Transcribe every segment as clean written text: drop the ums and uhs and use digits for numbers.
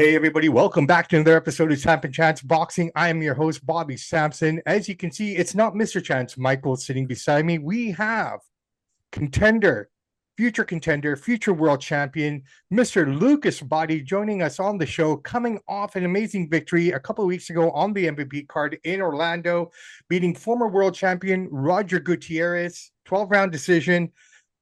Hey everybody, welcome back to another episode of Samp&Chance Boxing. I am your host, Bobby Sampson. As you can see, it's not Mr. Chance Michael sitting beside me. We have contender, future world champion, Mr. Lucus Bahdi joining us on the show, coming off an amazing victory a couple of weeks ago on the MVP card in Orlando, beating former world champion Roger Gutierrez, 12-round decision.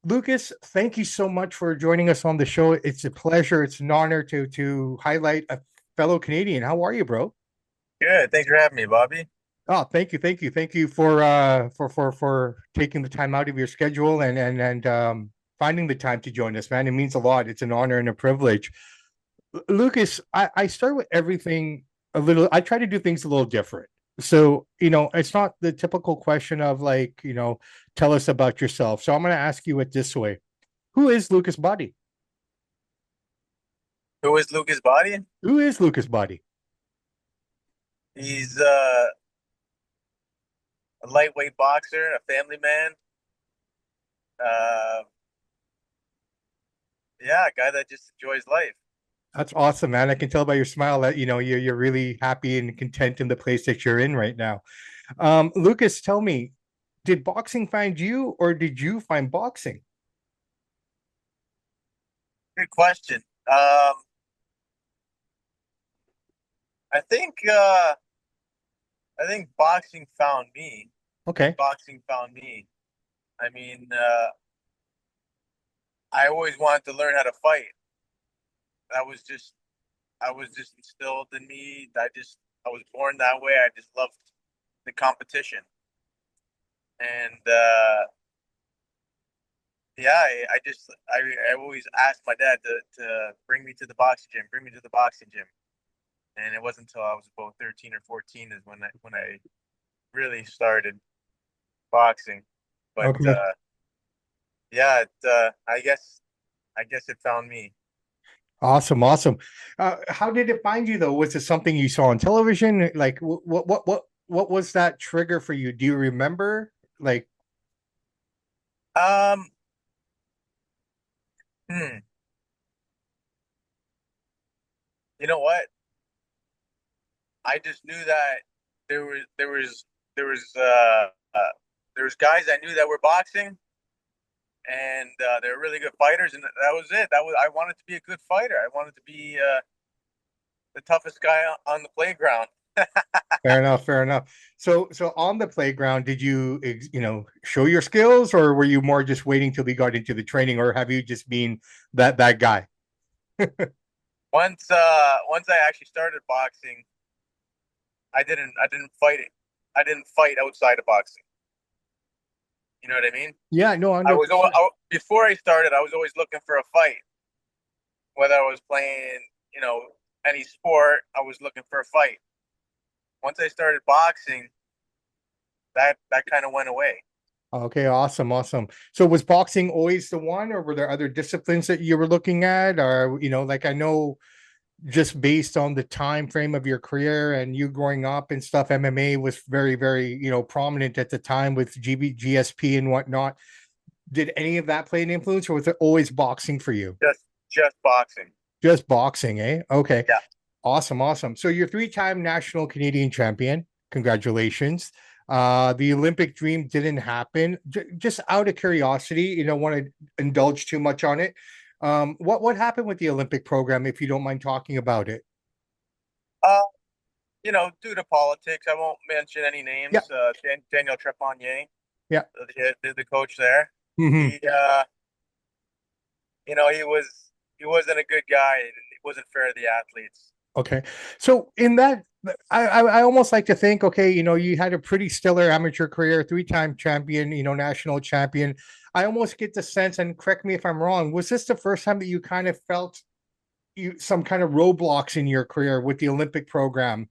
Lucas, thank you so much for joining us on the show. It's a pleasure. It's an honor to highlight a fellow Canadian. How are you, bro? Good. Thanks for having me, Bobby. Oh, thank you for taking the time out of your schedule and finding the time to join us, man. It means a lot. It's an honor and a privilege. Lucas, I start with everything a little. I try to do things a little different. So, it's not the typical question of like, tell us about yourself. So I'm going to ask you it this way. Who is Lucas Bahdi? Who is Lucas Bahdi? Who is Lucas Bahdi? He's a lightweight boxer, a family man. Uh, yeah, a guy that just enjoys life. That's awesome, man. I can tell by your smile that you're really happy and content in the place that you're in right now. Lucas, tell me, did boxing find you or did you find boxing? Good question. I think uh, I think boxing found me. I think Okay. boxing found me. I mean, I always wanted to learn how to fight. That was just I was just instilled in me. I was born that way. I just loved the competition. And yeah, I always asked my dad to bring me to the boxing gym, bring me to the boxing gym. And it wasn't until I was about 13 or 14 is when I really started boxing. But Okay. yeah, I guess it found me. Awesome. Awesome. How did it find you though? Was it something you saw on television? Like what was that trigger for you? Do you remember? Like, Um, hmm, you know what? I just knew that there was there was there was uh, uh there was guys I knew that were boxing, and they were really good fighters, and that was it. That was I wanted to be a good fighter. I wanted to be the toughest guy on the playground. fair enough, fair enough. So on the playground, did you show your skills, or were you more just waiting till we got into the training, or have you just been that guy? Once I actually started boxing, I didn't fight it. I didn't fight outside of boxing. You know what I mean? Yeah, no, 100%. Before I started, I was always looking for a fight. Whether I was playing, any sport, I was looking for a fight. Once I started boxing, that kind of went away. Okay, awesome, awesome. So was boxing always the one, or were there other disciplines that you were looking at? Or, like I know just based on the time frame of your career and you growing up and stuff, MMA was very, very, prominent at the time with GSP and whatnot. Did any of that play an influence, or was it always boxing for you? Just boxing. Just boxing, eh? Okay. Yeah. Awesome, awesome. So you're three-time national Canadian champion. Congratulations. The Olympic dream didn't happen. Just out of curiosity, want to indulge too much on it. What happened with the Olympic program, if you don't mind talking about it? Uh, due to politics, I won't mention any Yeah, names. Daniel Trepanier, yeah. the coach there, Hmm. he, he wasn't a good guy, and he wasn't fair to the athletes. Okay. So in that, I almost like to think, okay, you had a pretty stellar amateur career, three-time champion, national champion. I almost get the sense, and correct me if I'm wrong, was this the first time that you kind of felt some kind of roadblocks in your career with the Olympic program?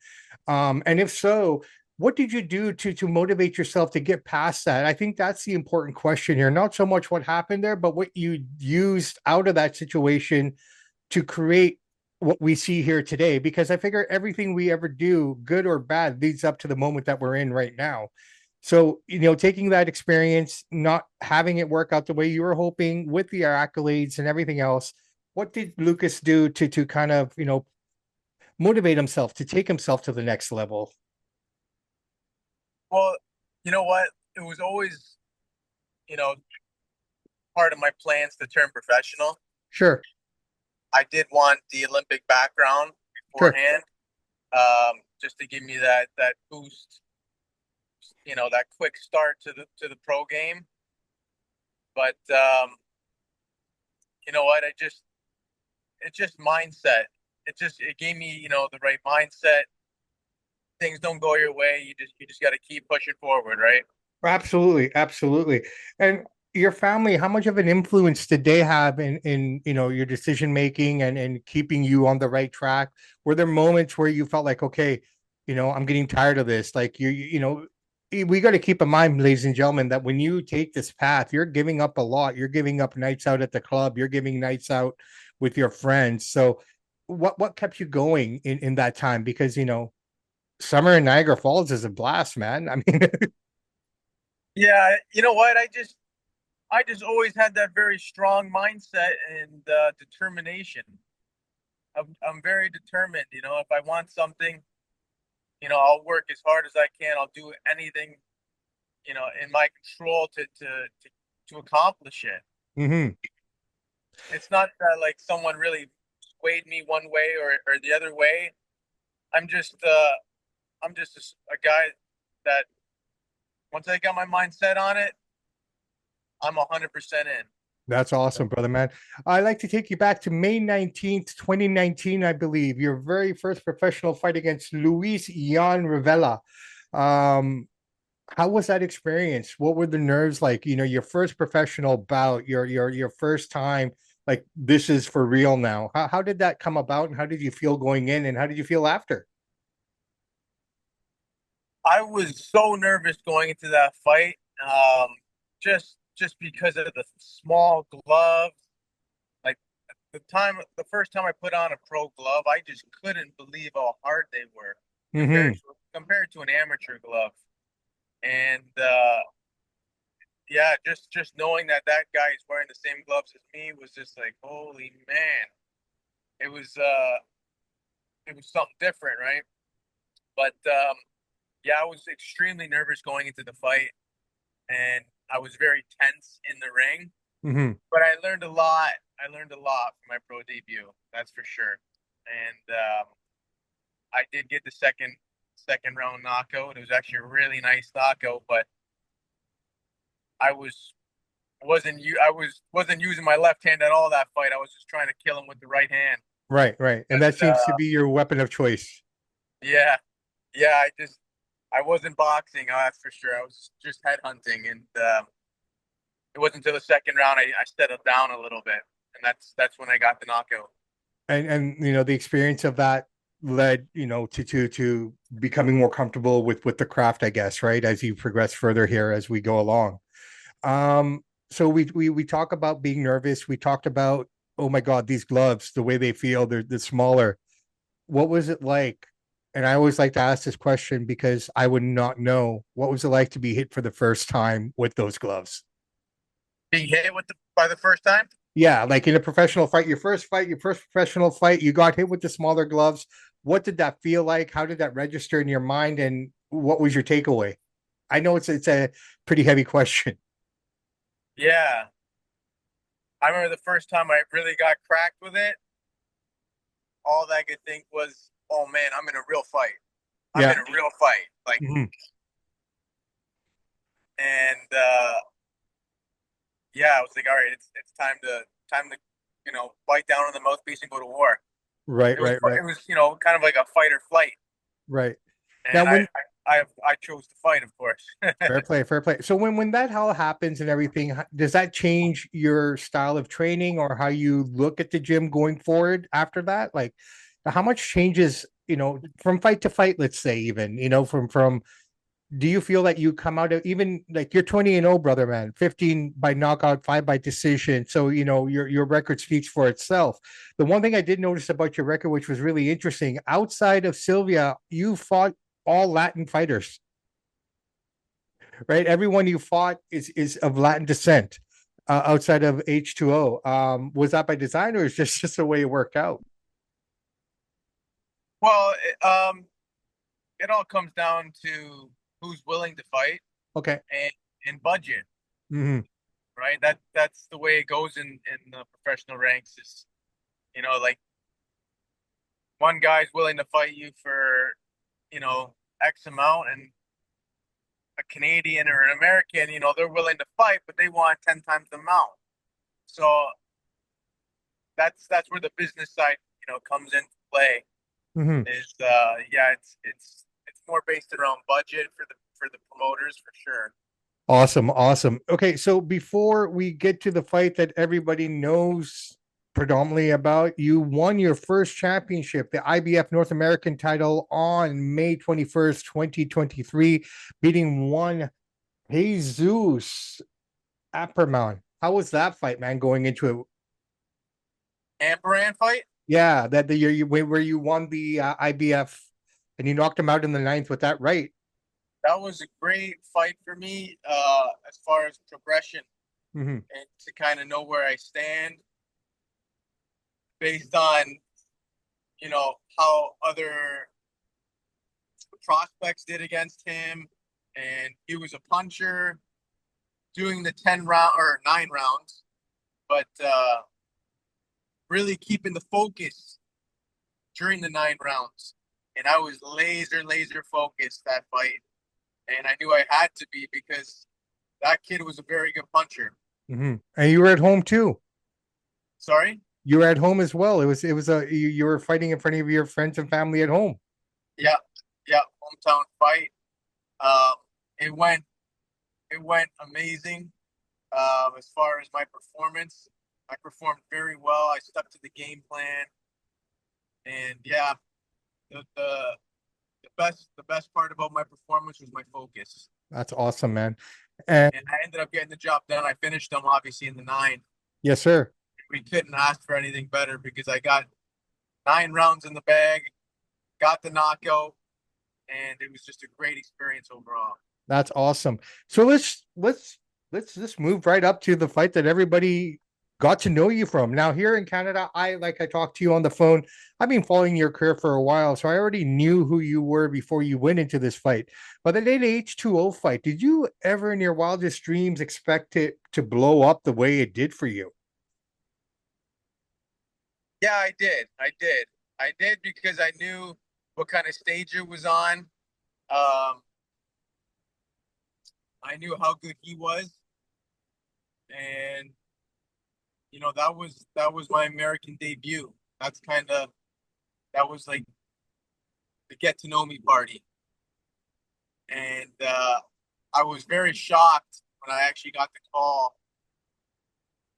And if so, what did you do to motivate yourself to get past that? I think that's the important question here. Not so much what happened there, but what you used out of that situation to create what we see here today. Because I figure everything we ever do, good or bad, leads up to the moment that we're in right now. So, taking that experience, not having it work out the way you were hoping with the accolades and everything else, what did Lucas do to kind of, motivate himself to take himself to the next level? Well, you know what? It was always, you know, part of my plans to turn professional. Sure, I did want the Olympic background sure. beforehand, just to give me that boost, that quick start to the pro game. But you know what? It's just mindset. It gave me, the right mindset. Things don't go your way. You just got to keep pushing forward, right? Absolutely, absolutely. And your family, how much of an influence did they have in your decision making and keeping you on the right track? Were there moments where you felt like, okay, I'm getting tired of this? Like we got to keep in mind, ladies and gentlemen, that when you take this path, you're giving up a lot. You're giving up nights out at the club. You're giving nights out with your friends. So, what kept you going in that time? Because summer in Niagara Falls is a blast, man. I mean, Yeah, you know what? I just always had that very strong mindset and determination. I'm very determined. If I want something, I'll work as hard as I can. I'll do anything, in my control to accomplish it. mhm. It's not that like someone really swayed me one way or the other way. I'm just a guy that once I got my mind set on it, I'm 100% in. That's awesome, brother, man. I'd like to take you back to May 19th, 2019, I believe, your very first professional fight against Luis Jan Rivera. Um, how was that experience? What were the nerves like? Your first professional bout, your first time, like this is for real now. How did that come about and how did you feel going in and how did you feel after? I was so nervous going into that fight, just because of the small gloves. Like the first time I put on a pro glove, I just couldn't believe how hard they were Mm-hmm. compared to an amateur glove. And yeah, just knowing that guy is wearing the same gloves as me was just like, holy man, it was uh, it was something different, right? But yeah, I was extremely nervous going into the fight, and I was very tense in the ring. Mm-hmm. But I learned a lot. I learned a lot from my pro debut, that's for sure. And I did get the second round knockout. It was actually a really nice knockout, but I wasn't using my left hand at all that fight. I was just trying to kill him with the right hand. Right, right. And that But seems to be your weapon of choice. yeah, yeah, I wasn't boxing, that's for sure. I was just head hunting, and it wasn't until the second round I settled down a little bit, and that's when I got the knockout. And the experience of that led to becoming more comfortable with the craft, I guess, right, as you progress further here as we go along. So we talk about being nervous. We talked about, oh my god, these gloves, the way they feel, they're smaller. What was it like? And I always like to ask this question because I would not know. What was it like to be hit for the first time with those gloves? Being hit by the first time? Yeah, like in a professional fight, your first professional fight, you got hit with the smaller gloves. What did that feel like? How did that register in your mind? And what was your takeaway? I know it's a pretty heavy question. Yeah. I remember the first time I really got cracked with it, all that I could think was, oh man, I'm in a real fight. I'm Yeah. in a real fight. Like, Mhm. and yeah, I was like, all right, it's time to bite down on the mouthpiece and go to war. Right, It was right, right, it was kind of like a fight or flight, right. Now and I when I I chose to fight, of course. Fair play, fair play. So when that all happens and everything, does that change your style of training or how you look at the gym going forward after that? Like how much changes, from fight to fight, let's say even, from do you feel that you come out of even like you're 20-0, brother man, 15 by knockout, 5 by decision. So, your record speaks for itself. The one thing I did notice about your record, which was really interesting, outside of Sylvia, you fought all Latin fighters, right? Everyone you fought is of Latin descent, outside of H2O. Was that by design or is just the way it worked out? Well, it all comes down to who's willing to fight Okay. and budget, Hmm. right? That's the way it goes in the professional ranks. Is like one guy's willing to fight you for X amount, and a Canadian or an American, they're willing to fight, but they want 10 times the amount. So that's where the business side, comes into play. Hmm. Is yeah, it's more based around budget for the promoters for sure. Awesome, awesome. Okay, so before we get to the fight that everybody knows predominantly about, you won your first championship, the IBF North American title on May 21st, 2023, beating one Jesus Apperman. How was that fight, man, going into it? Amperan fight. Yeah, that the year where you won the IBF and you knocked him out in the ninth with that right. That was a great fight for me, as far as progression Hmm. and to kind of know where I stand based on how other prospects did against him, and he was a puncher doing the 10 round or 9 rounds, but really keeping the focus during the 9 rounds. And I was laser focused that fight, and I knew I had to be because that kid was a very good puncher. Hmm. And you were at home too. Sorry. You were at home as well. It was a you were fighting in front of your friends and family at home. Yeah, yeah, hometown fight. Um, it went it went amazing. As far as my performance, I performed very well. I stuck to the game plan, and yeah, the the best part about my performance was my focus, That's awesome, man. And and I ended up getting the job done. I finished them obviously in the nine. yes, sir. We couldn't ask for anything better because I got 9 rounds in the bag, got the knockout, and it was just a great experience overall. That's awesome. So let's just move right up to the fight that everybody got to know you from. Now here in Canada, I talked to you on the phone. I've been following your career for a while, so I already knew who you were before you went into this fight. But the late H2O fight, did you ever in your wildest dreams expect it to blow up the way it did for you? Yeah, I did. I did because I knew what kind of stage it was on. I knew how good he was, and that was my American debut. That was like the get to know me party, and I was very shocked when I actually got the call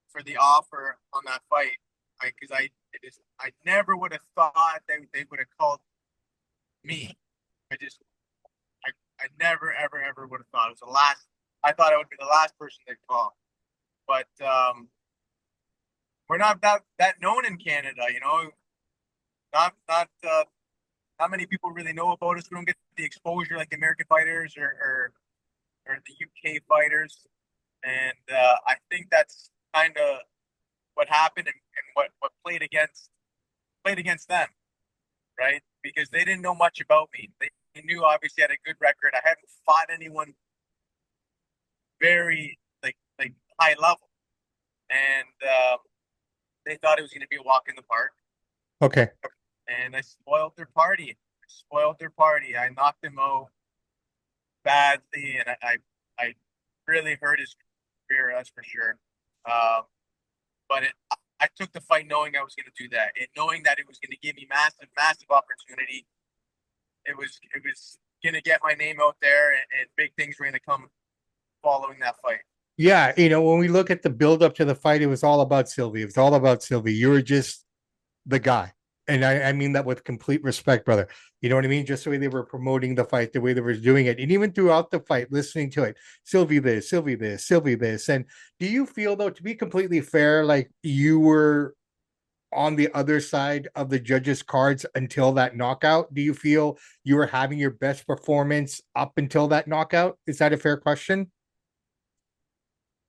for the offer on that fight. Because I never would have thought they would have called me. I just I never ever would have thought it was the last. I thought it would be the last person they'd call, but we're not that known in Canada. Not many people really know about us. We don't get the exposure like the American fighters or the UK fighters, and I think that's kind of what happened, and what played against them, right? Because they didn't know much about me. They knew obviously I had a good record. I haven't fought anyone very like high level, and they thought it was going to be a walk in the park, Okay. and I spoiled their party. I knocked him out badly, and I really hurt his career. That's for sure. Um, but I took the fight knowing I was going to do that, and knowing that it was going to give me massive opportunity. It was going to get my name out there, and big things were going to come following that fight. Yeah, when we look at the build up to the fight, it was all about Sylvie. It was all about Sylvie. You were just the guy. And I mean that with complete respect, brother. You know what I mean? Just the way they were promoting the fight, the way they were doing it. And even throughout the fight, listening to it, Sylvie this, Sylvie this, Sylvie this. And do you feel, though, to be completely fair, like you were on the other side of the judges' cards until that knockout? Do you feel you were having your best performance up until that knockout? Is that a fair question?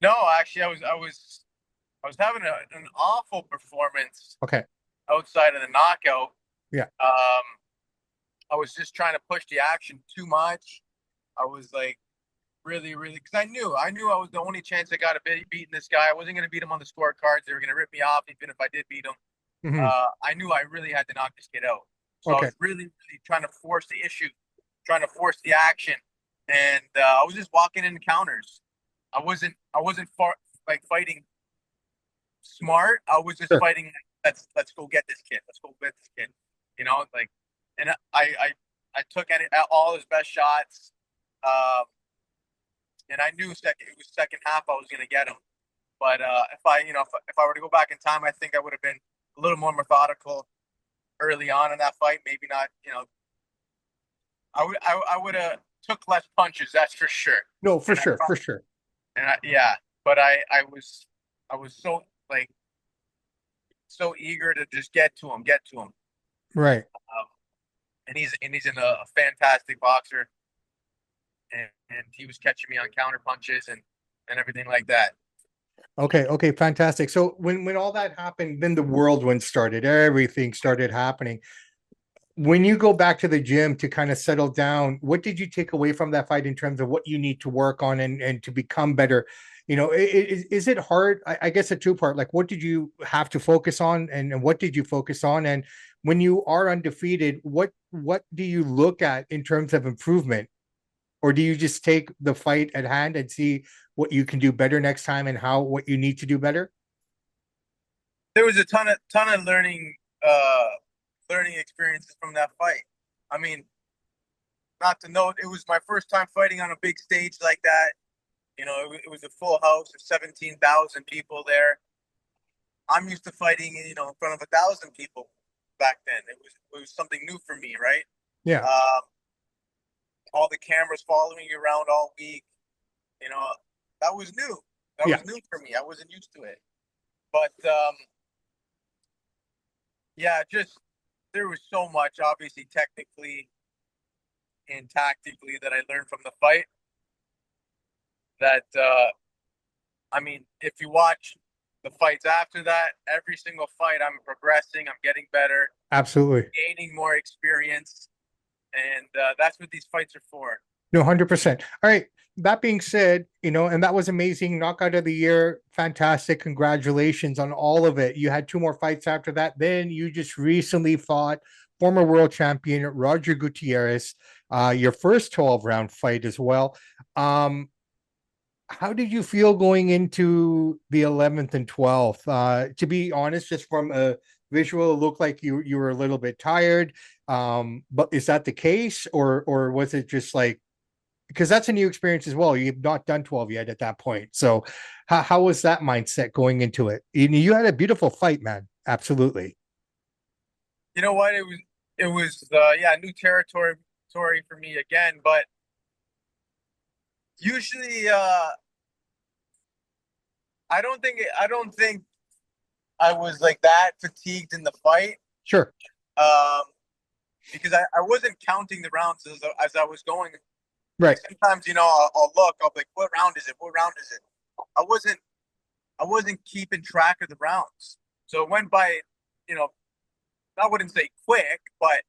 No, actually, I was having an awful performance Okay. outside of the knockout. Yeah. Um, I was just trying to push the action too much. I was like really because I knew I was the only chance I got of beating this guy. I wasn't going to beat him on the scorecards. They were going to rip me off even if I did beat him. Hmm. I knew I really had to knock this kid out. So I Okay. was really trying to force the issue, trying to force the action, and I was just walking in counters. I wasn't like fighting smart. I was just Sure. fighting. Let's go get this kid. Let's go get this kid. Like, and I took all his best shots. Um, and I knew it was second half I was going to get him. But if I were to go back in time, I think I would have been a little more methodical early on in that fight. Maybe not. I would have took less punches. That's for sure. No, for And I sure, for sure. yeah, but I was so like so eager to just get to him. Right. And he's a fantastic boxer, and he was catching me on counter punches and everything like that. Okay, okay, fantastic. So when all that happened, then the whirlwind started. Everything started happening. When you go back to the gym to kind of settle down, what did you take away from that fight in terms of what you need to work on and to become better? Is it hard? I guess a two part. Like, what did you have to focus on, and what did you focus on? And when you are undefeated, what do you look at in terms of improvement, or do you just take the fight at hand and see what you can do better next time and how what you need to do better? There was a ton of learning experiences from that fight. I mean, not to note, it was my first time fighting on a big stage like that. It was a full house of 17,000 people there. I'm used to fighting, in front of 1,000 people back then. It was something new for me, right? Yeah, Um, all the cameras following you around all week, you know, that was new. That yeah. was new for me. I wasn't used to it. But yeah, just there was so much, obviously, technically and tactically that I learned from the fight. That I mean, if you watch the fights after that, every single fight, I'm progressing. I'm getting better, Absolutely. gaining more experience, and that's what these fights are for. No, 100%. All right. That being said, and that was amazing. Knockout of the year. Fantastic. Congratulations on all of it. You had two more fights after that. Then you just recently fought former world champion Roger Gutierrez, your first 12-round fight as well. How did you feel going into the 11th and 12th? To be honest, just from a visual, it looked like you were a little bit tired. But is that the case, or was it just like, because that's a new experience as well. You've not done 12 yet at that point. So how was that mindset going into it? You had a beautiful fight, man. Absolutely. You know what? It was yeah, new territory for me again. But usually, I don't think I was like that fatigued in the fight. Sure. Um, because I wasn't counting the rounds as I was going. Right. Like sometimes, I'll look, I'll be like, what round is it? What round is it? I wasn't I wasn't keeping track of the rounds. So it went by, you know, I wouldn't say quick, but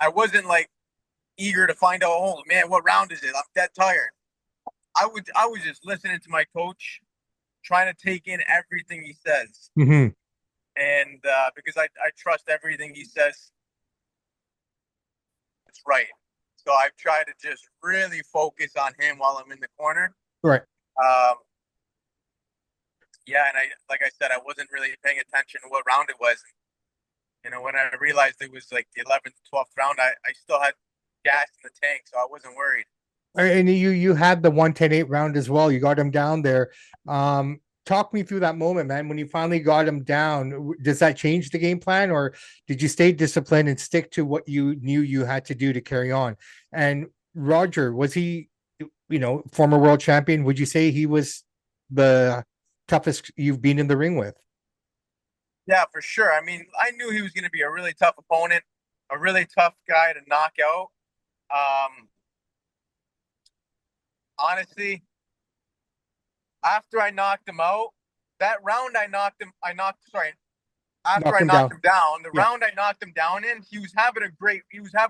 I wasn't like eager to find out, oh man, what round is it? I'm dead tired. I was just listening to my coach, trying to take in everything he says. Hmm. And because I trust everything he says, it's right. So I've tried to just really focus on him while I'm in the corner. Right. Um, yeah, and like I said, I wasn't really paying attention to what round it was. When I realized it was like the 11th, 12th round, I still had gas in the tank, so I wasn't worried. And you had the 110-8 round as well. You got him down there. Talk me through that moment, man. When you finally got him down, does that change the game plan, or did you stay disciplined and stick to what you knew you had to do to carry on? And Roger, was he, former world champion? Would you say he was the toughest you've been in the ring with? Yeah, for sure. I mean, I knew he was going to be a really tough opponent, a really tough guy to knock out. Um, Honestly, after I knocked him out, that round I knocked him. Sorry, after Knocked I him knocked down. him down, the Yeah, round I knocked him down in, he was having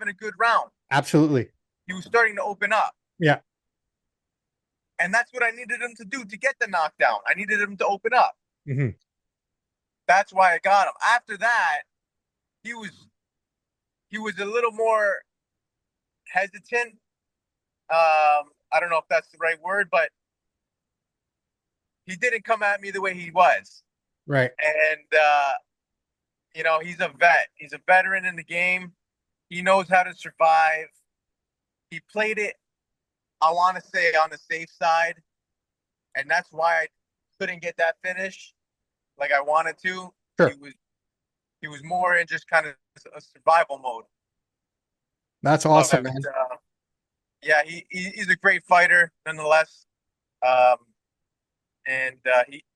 a good round. absolutely. He was starting to open up. Yeah. And that's what I needed him to do to get the knockdown. I needed him to open up. Hmm. That's why I got him. After that, he was he was a little more hesitant. I don't know if that's the right word, but he didn't come at me the way he was. Right. And he's a vet. He's a veteran in the game. He knows how to survive. He played it, I want to say, on the safe side, and that's why I couldn't get that finish like I wanted to. He Sure. was he was more in just kind of a survival mode. That's But awesome, man. yeah, he's a great fighter nonetheless, um, and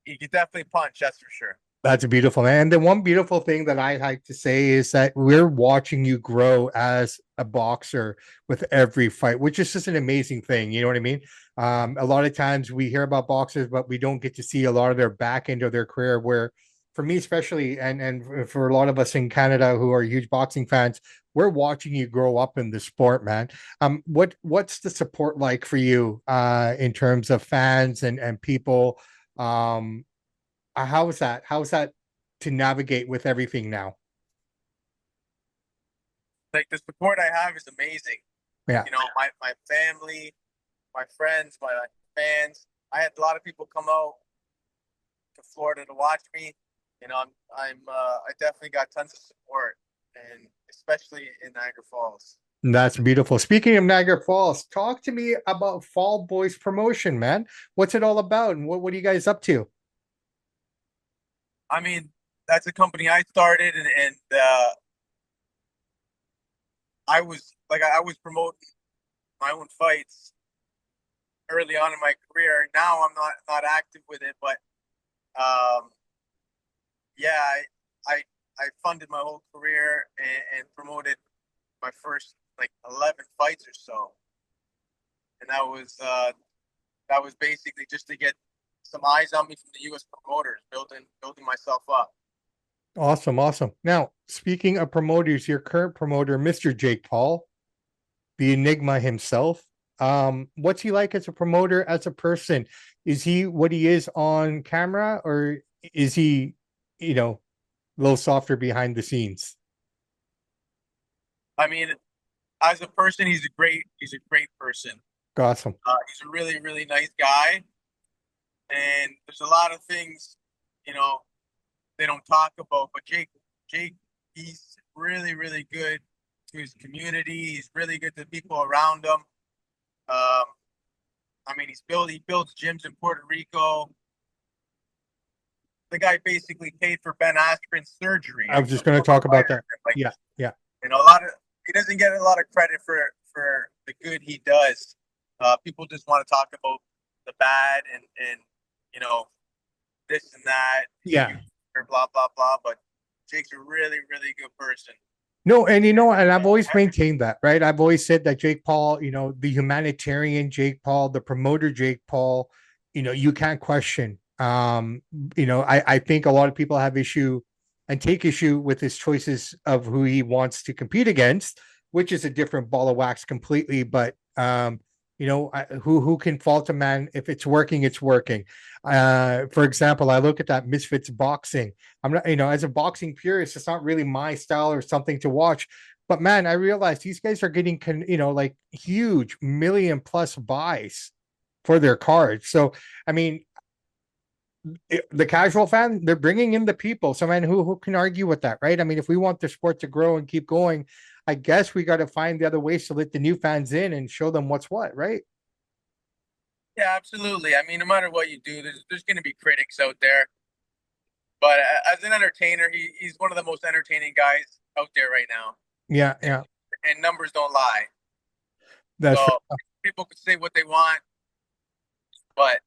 he could definitely punch. That's for sure. That's beautiful. And the one beautiful thing that I like to say is that we're watching you grow as a boxer with every fight, which is just an amazing thing. You know what I mean? A lot of times we hear about boxers, but we don't get to see a lot of their back end of their career. Where, for me especially, and for a lot of us in Canada who are huge boxing fans, we're watching you grow up in the sport, man. What's the support like for you in terms of fans and people? Um, how is that? How is that to navigate with everything now? Like the support I have is amazing. Yeah, My family, my friends, my fans. I had a lot of people come out to Florida to watch me. I definitely got tons of support, and especially in Niagara Falls. that's beautiful. Speaking of Niagara Falls, talk to me about Fall Boys promotion, man. What's it all about, and what are you guys up to? I mean, that's a company I started, and I was promoting my own fights early on in my career. Now I'm not active with it, but um, yeah, I I funded my whole career and promoted my first like 11 fights or so, and that was basically just to get some eyes on me from the U.S. promoters, building myself up. Awesome, awesome. Now, speaking of promoters, your current promoter, Mr. Jake Paul, the Enigma himself. What's he like as a promoter, as a person? Is he what he is on camera, or is he, you know, a little softer behind the scenes? I mean, as a person, he's a great person. Awesome. He's a really nice guy, and there's a lot of things, you know, they don't talk about. But Jake, he's really good to his community. He's really good to people around him. Um, I mean, he builds gyms in Puerto Rico. The guy basically paid for Ben Askren's surgery. I was A just going to former talk about fighter. that. Like, Yeah, yeah. a lot of he doesn't get a lot of credit for the good he does. People just want to talk about the bad and you know this and that. He's a Yeah. YouTuber, blah blah blah. But Jake's a really good person. No, and and I've always maintained that, right? I've always said that Jake Paul, the humanitarian Jake Paul, the promoter Jake Paul, you can't question. I think a lot of people have issue and take issue with his choices of who he wants to compete against, which is a different ball of wax completely. But who can fault a man if it's working, it's working. For example, I look at that Misfits boxing. I'm not, as a boxing purist, it's not really my style or something to watch. But man, I realized these guys are getting, like huge million plus buys for their cards. So, I mean, the casual fan, they're bringing in the people. So, man, who can argue with that, right? I mean, if we want the sport to grow and keep going, I guess we got to find the other ways to let the new fans in and show them what's what, right? Yeah, absolutely. I mean, no matter what you do, there's going to be critics out there. But as an entertainer, he's one of the most entertaining guys out there right now, Yeah, and, yeah, and numbers don't lie. that's So fair. people can say what they want, but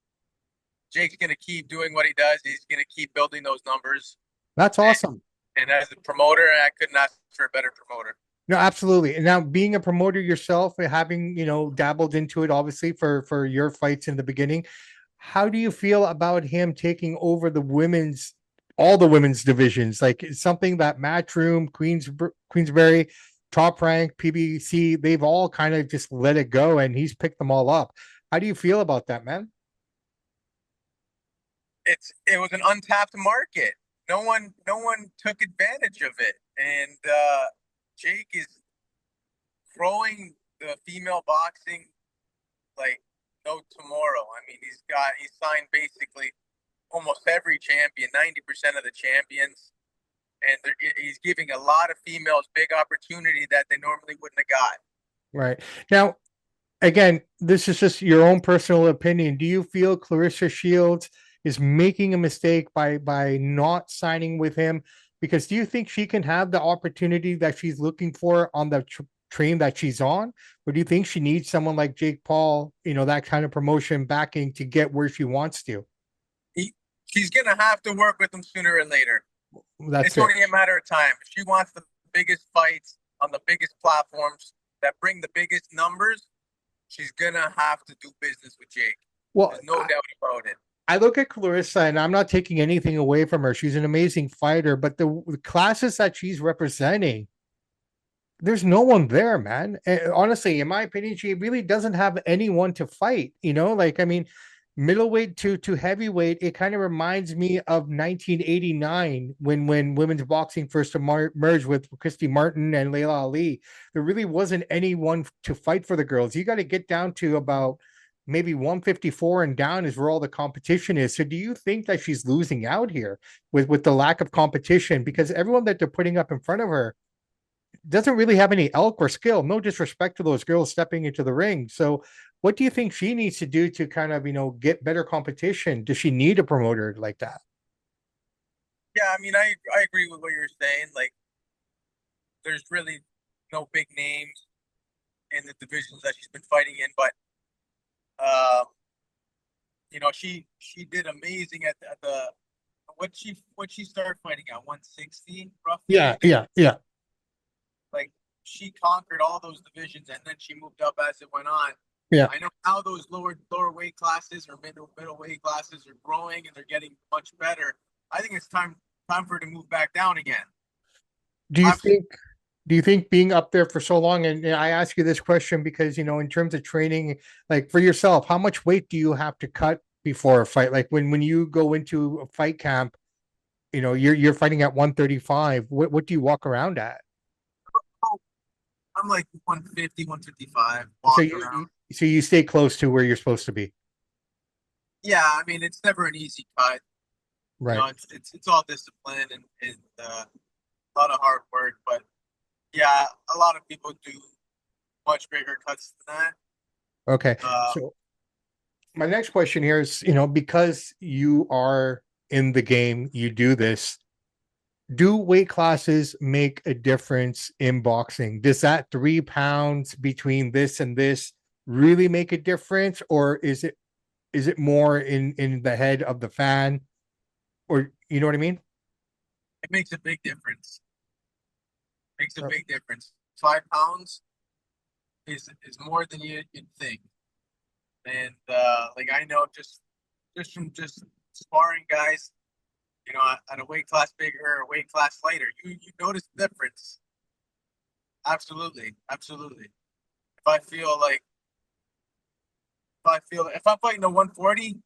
Jake's going to keep doing what he does. He's going to keep building those numbers. That's awesome. And as a promoter, I couldn't ask for a better promoter. No, absolutely. And now being a promoter yourself, having, dabbled into it obviously for your fights in the beginning, how do you feel about him taking over the women's all the women's divisions. Like it's something that Matchroom, Queensberry, Top Rank, PBC, they've all kind of just let it go, and he's picked them all up. How do you feel about that, man? It was an untapped market. No one took advantage of it, and Jake is growing the female boxing like no tomorrow. I mean, he's signed basically almost every champion, 90% of the champions, and he's giving a lot of females big opportunity that they normally wouldn't have got. Right. Now, again, this is just your own personal opinion. Do you feel Clarissa Shields is making a mistake by not signing with him? Because do you think she can have the opportunity that she's looking for on the train that she's on? Or do you think she needs someone like Jake Paul, that kind of promotion backing to get where she wants to? He, she's gonna have to work with him sooner or later. That's It's it. only a matter of time. If she wants the biggest fights on the biggest platforms that bring the biggest numbers, she's gonna have to do business with Jake. Well, There's no doubt about it. I look at Clarissa, and I'm not taking anything away from her. She's an amazing fighter, but the classes that she's representing, there's no one there, man. Honestly, in my opinion, she really doesn't have anyone to fight. Like, I mean, middleweight to heavyweight, it kind of reminds me of 1989 when women's boxing first merged with Christy Martin and Layla Ali. There really wasn't anyone to fight for the girls. You got to get down to about maybe 154 and down is where all the competition is. So do you think that she's losing out here with the lack of competition? Because everyone that they're putting up in front of her doesn't really have any elk or skill. No disrespect to those girls stepping into the ring. So, what do you think she needs to do to kind of get better competition? Does she need a promoter like that? Yeah, I mean, I agree with what you're saying. Like, there's really no big names in the divisions that she's been fighting in, but uh, she did amazing at the what she started fighting at 160 roughly. Yeah, yeah, yeah, Like she conquered all those divisions, and then she moved up as it went on. yeah. I know how those lower weight classes or middle weight classes are growing and they're getting much better. I think it's time for her to move back down again. Do you Absolutely. think? Do you think being up there for so long, and I ask you this question because in terms of training, like for yourself, how much weight do you have to cut before a fight? Like when you go into a fight camp, you're fighting at 135. What do you walk around at? I'm like 150, 155, So walk you around. so you stay close to where you're supposed to be, Yeah, I mean it's never an easy cut. right? It's all discipline and a lot of hard work. But yeah, a lot of people do much bigger cuts than that. Okay. Uh, So my next question here is, because you are in the game, you do this. Do weight classes make a difference in boxing? Does that 3 pounds between this and this really make a difference, or is it more in the head of the fan, or you know what I mean? it makes a big difference. Makes a Uh, big difference. 5 pounds is more than you'd think. And like I know just from just sparring guys, at a weight class bigger or a weight class lighter, you notice the difference. Absolutely, absolutely. If I feel like if I'm fighting a 140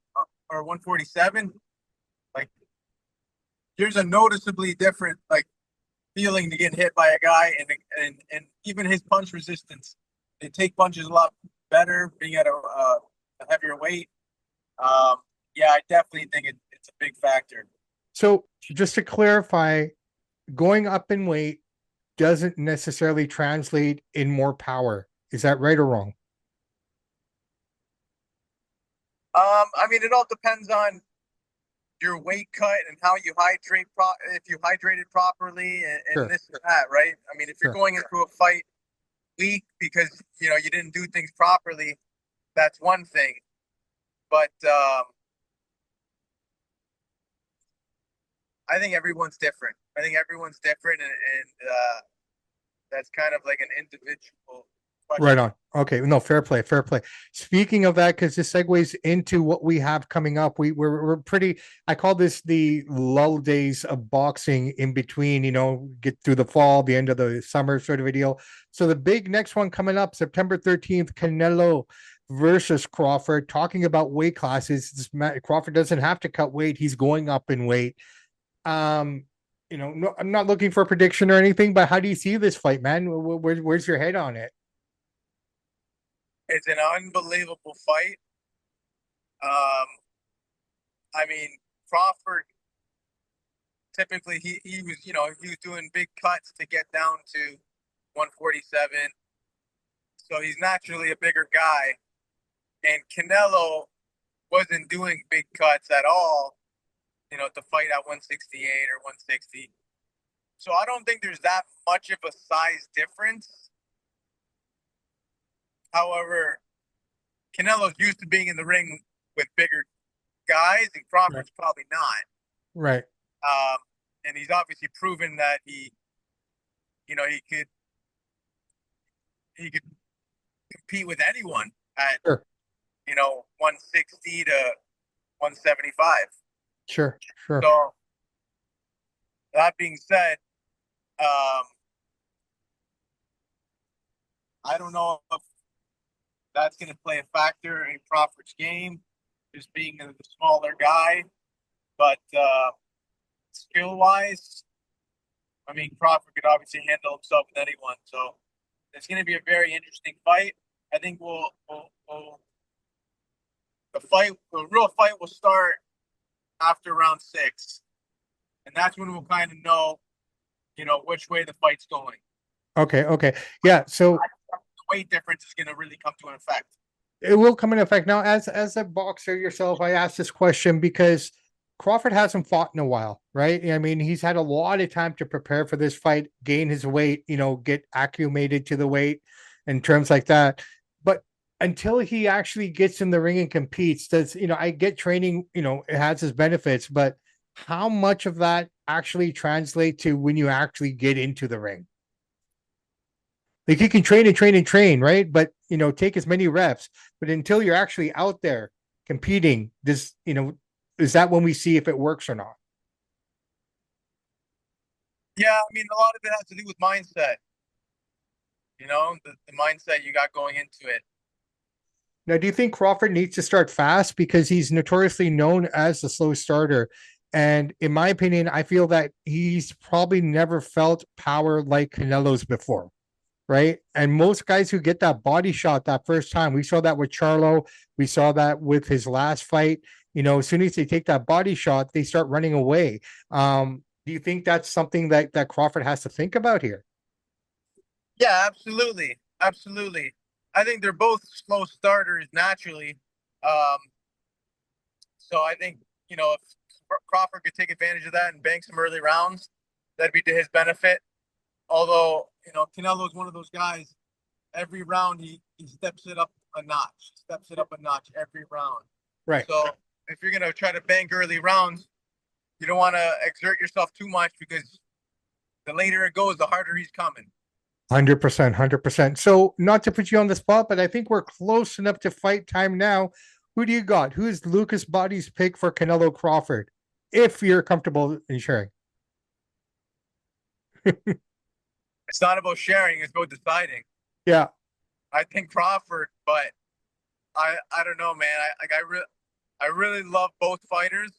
or 147, like there's a noticeably different like feeling to get hit by a guy and even his punch resistance. They take punches a lot better being at a heavier weight. Um, yeah, I definitely think it's a big factor. So just to clarify, going up in weight doesn't necessarily translate in more power. Is that right or wrong? I mean, it all depends on your weight cut and how you hydrate. If you hydrated properly and Sure, this and that, right? I mean, if you're sure. going into a fight weak because you didn't do things properly, that's one thing. But I think everyone's different. I think everyone's different, and that's kind of like an individual. Right question. on. Okay, no, fair play, fair play. Speaking of that, because this segues into what we have coming up. We're pretty. I call this the lull days of boxing in between. Get through the fall, the end of the summer, sort of a deal. So the big next one coming up, September 13th, Canelo versus Crawford. Talking about weight classes, Crawford doesn't have to cut weight; he's going up in weight. Um, no, I'm not looking for a prediction or anything, but how do you see this fight, man? Where's your head on it? It's an unbelievable fight. Um, I mean, Crawford typically he was he was doing big cuts to get down to 147, so he's naturally a bigger guy. And Canelo wasn't doing big cuts at all, to fight at 168 or 160. So I don't think there's that much of a size difference. However, Canelo's used to being in the ring with bigger guys, and Right. Crawford's probably not. Right. Um, and he's obviously proven that you know, he could compete with anyone at Sure. 160 to 175. Sure. Sure. So that being said, um, I don't know if that's going to play a factor in Crawford's game, just being the smaller guy. But skill wise, I mean, Crawford could obviously handle himself with anyone. So it's going to be a very interesting fight. I think the real fight will start after round 6, and that's when we'll kind of know, which way the fight's going. Okay. Okay. Yeah. So The weight difference is going to really come to an effect. it will come in effect now. As a boxer yourself, I asked this question because Crawford hasn't fought in a while, right? I mean, he's had a lot of time to prepare for this fight, gain his weight, get acclimated to the weight and terms like that. But until he actually gets in the ring and competes, I get training, it has its benefits, but how much of that actually translate to when you actually get into the ring? Like you can train and train and train, right? But take as many reps. But until you're actually out there competing, is that when we see if it works or not? Yeah, I mean, a lot of it has to do with mindset. The mindset you got going into it. Now, do you think Crawford needs to start fast because he's notoriously known as the slow starter? And in my opinion, I feel that he's probably never felt power like Canelo's before, right? And most guys who get that body shot that first time, we saw that with Charlo, we saw that with his last fight. As soon as they take that body shot, they start running away. Do you think that's something that Crawford has to think about here? Yeah, absolutely, absolutely. I think they're both slow starters naturally. Um, so I think if Crawford could take advantage of that and bank some early rounds, that'd be to his benefit. Although Canelo is one of those guys. Every round he steps it up a notch, steps it up a notch every round. Right. So if you're gonna try to bank early rounds, you don't want to exert yourself too much because the later it goes, the harder he's coming. 100%, 100%. So, not to put you on the spot, but I think we're close enough to fight time now. Who do you got? Who is Lucas Bahdi's pick for Canelo Crawford? If you're comfortable in sharing. It's not about sharing; it's about deciding. Yeah. I think Crawford, but I don't know, man. I really love both fighters.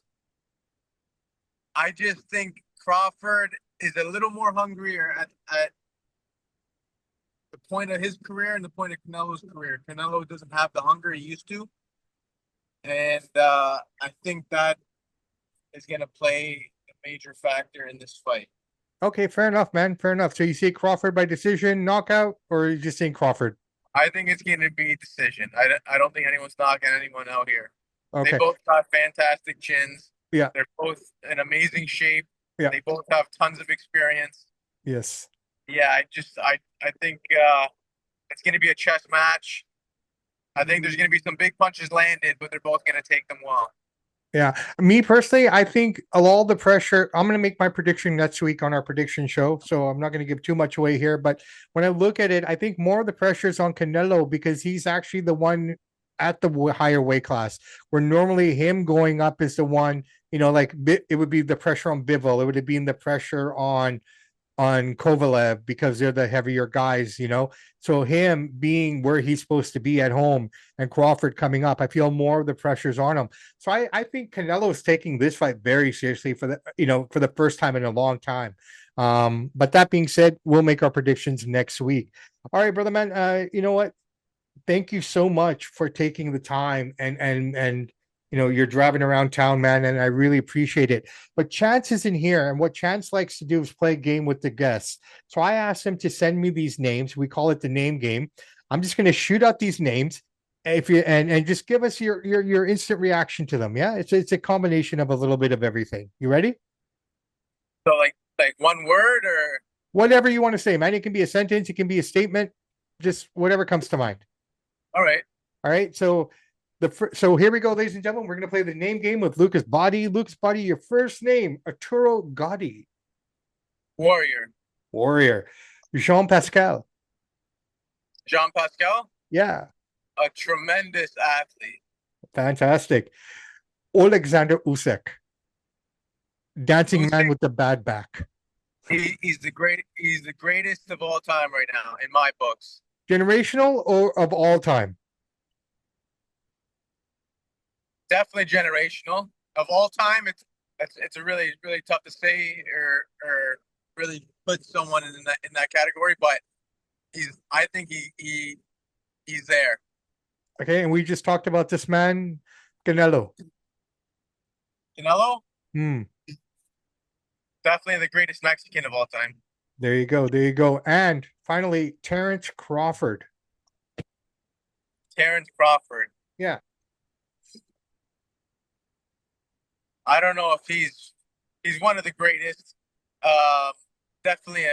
I just think Crawford is a little more hungrier at the point of his career and the point of Canelo's career. Canelo doesn't have the hunger he used to, and I think that is going to play a major factor in this fight. Okay, fair enough, man. Fair enough. So you see Crawford by decision, knockout, or you just saying Crawford? I think it's going to be a decision. I don't think anyone's knocking anyone out here. They Okay. both got fantastic chins. Yeah. They're both in amazing shape. Yeah. They both have tons of experience. Yes. Yeah, I think it's going to be a chess match. I think there's going to be some big punches landed, but they're both going to take them well. Yeah, me personally, I think all the pressure. I'm going to make my prediction next week on our prediction show, so I'm not going to give too much away here. But when I look at it, I think more of the pressure is on Canelo because he's actually the one at the higher weight class. Where normally him going up is the one, like it would be the pressure on Bivol, it would have been the pressure on Kovalev because they're the heavier guys. So him being where he's supposed to be at home and Crawford coming up, I feel more of the pressures on him. So I think Canelo is taking this fight very seriously for the first time in a long time. But that being said, we'll make our predictions next week. All right, brother man. You know what? Thank you so much for taking the time and you're driving around town, man, and I really appreciate it. But Chance isn't here, and what Chance likes to do is play a game with the guests. So I asked him to send me these names. We call it the name game. I'm just going to shoot out these names. If you and just give us your instant reaction to them. Yeah, it's a combination of a little bit of everything. You ready? So like one word or Whatever you want to say, man. It can be a sentence, it can be a statement, just whatever comes to mind. all right. All right. So here we go, ladies and gentlemen. We're going to play the name game with Lucas Bahdi. Lucas Bahdi, your first name, Arturo Gotti. Warrior. Warrior. Jean Pascal. Jean Pascal, Yeah. a tremendous athlete. Fantastic. Alexander Usyk. Dancing man Usyk, with the bad back. he's the greatest of all time right now in my books. Generational or of all time? Definitely generational. Of all time, it's a really tough to say or really put someone in that category, but I think he's there. Okay. And we just talked about this man, Canelo. Canelo, Hmm. definitely the greatest Mexican of all time. There you go. There you go. And finally, Terrence Crawford. Terrence Crawford. Yeah. I don't know if he's one of the greatest. Uh, definitely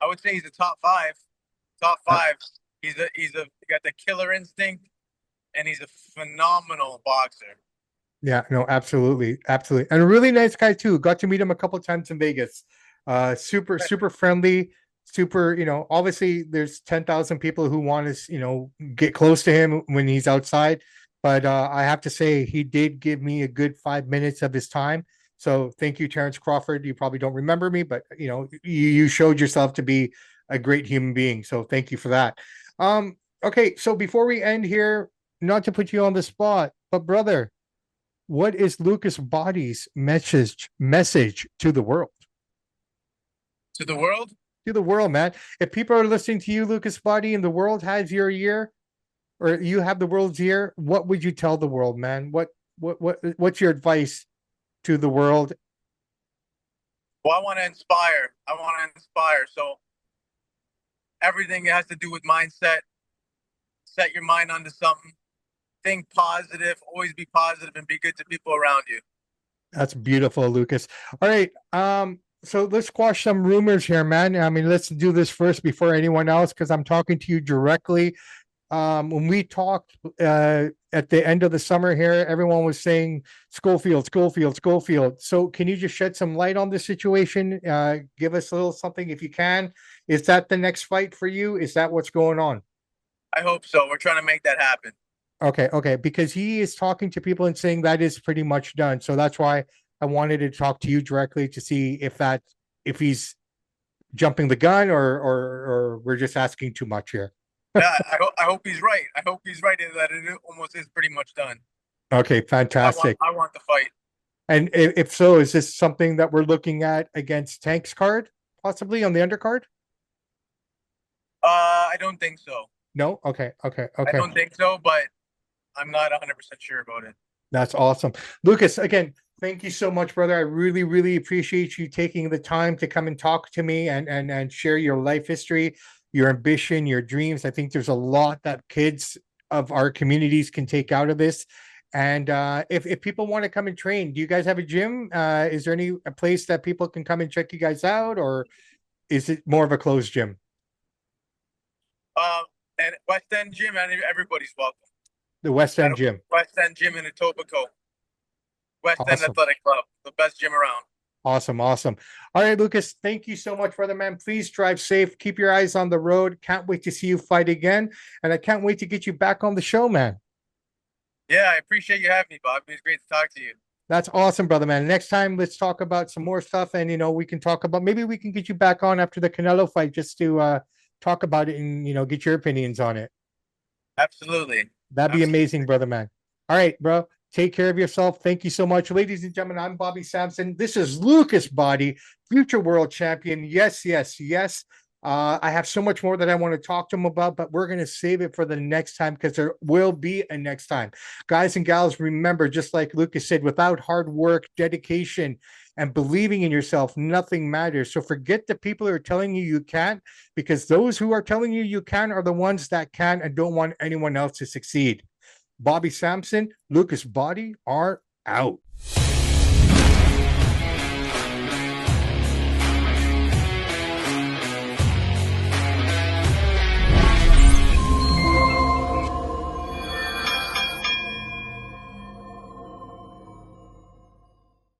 I would say he's a top five. Top Uh, five. He got the killer instinct, and he's a phenomenal boxer. Yeah, no, absolutely, absolutely, and a really nice guy too. Got to meet him a couple of times in Vegas. Super, super friendly, super. Obviously, there's 10,000 people who want to, get close to him when he's outside. But I have to say, he did give me a good 5 minutes of his time. So thank you, Terrence Crawford. You probably don't remember me, but you showed yourself to be a great human being. So thank you for that. Okay, so before we end here, not to put you on the spot, but brother, what is Lucas Body's message to the world? To the world, To the world, man. If people are listening to you, Lucas Body, and the world has your ear, or you have the world's ear, what would you tell the world, man? What's your advice to the world? well, I want to inspire. I want to inspire. So everything has to do with mindset. Set your mind onto something. Think positive. Always be positive and be good to people around you. That's beautiful, Lucas. All right. So let's squash some rumors here, man. I mean, let's do this first before anyone else, because I'm talking to you directly. When we talked at the end of the summer here, everyone was saying Schofield, Schofield, Schofield. So can you just shed some light on this situation? Give us a little something if you can. Is that the next fight for you? Is that what's going on? I hope so. We're trying to make that happen. Okay, okay, because he is talking to people and saying that is pretty much done. So that's why I wanted to talk to you directly to see if he's jumping the gun or we're just asking too much here. Yeah, I hope he's right. I hope he's right in that it almost is pretty much done. Okay, fantastic. I want the fight. And if so, is this something that we're looking at against Tank's card, possibly on the undercard? I don't think so. No? Okay, okay, I okay. don't think so, but I'm not 100% sure about it. That's awesome. Lucas, again, thank you so much, brother. I really, really appreciate you taking the time to come and talk to me and share your life history, your ambition, your dreams. I think there's a lot that kids of our communities can take out of this. And if people want to come and train, do you guys have a gym? Is there a place that people can come and check you guys out, or is it more of a closed gym? Um, and West End Gym, and everybody's welcome. The West At End Gym. West End Gym in Etobicoke. West End Awesome. Athletic Club, the best gym around. Awesome. Awesome. All right, Lucas, thank you so much, brother man. Please drive safe. Keep your eyes on the road. Can't wait to see you fight again. And I can't wait to get you back on the show, man. Yeah, I appreciate you having me, Bob. It was great to talk to you. That's awesome, brother man. Next time, let's talk about some more stuff. And, we can talk about, maybe we can get you back on after the Canelo fight just to talk about it and, get your opinions on it. Absolutely. That'd be Absolutely. amazing, brother man. All right, bro. Take care of yourself. Thank you so much. Ladies and gentlemen, I'm Bobby Sampson. This is Lucas Bahdi, future world champion. Yes, yes, yes. I have so much more that I want to talk to him about, but we're going to save it for the next time because there will be a next time. Guys and gals, remember, just like Lucas said, without hard work, dedication, and believing in yourself, nothing matters. So forget the people who are telling you can't, because those who are telling you can are the ones that can and don't want anyone else to succeed. Bobby Sampson, Lucus Bahdi are out.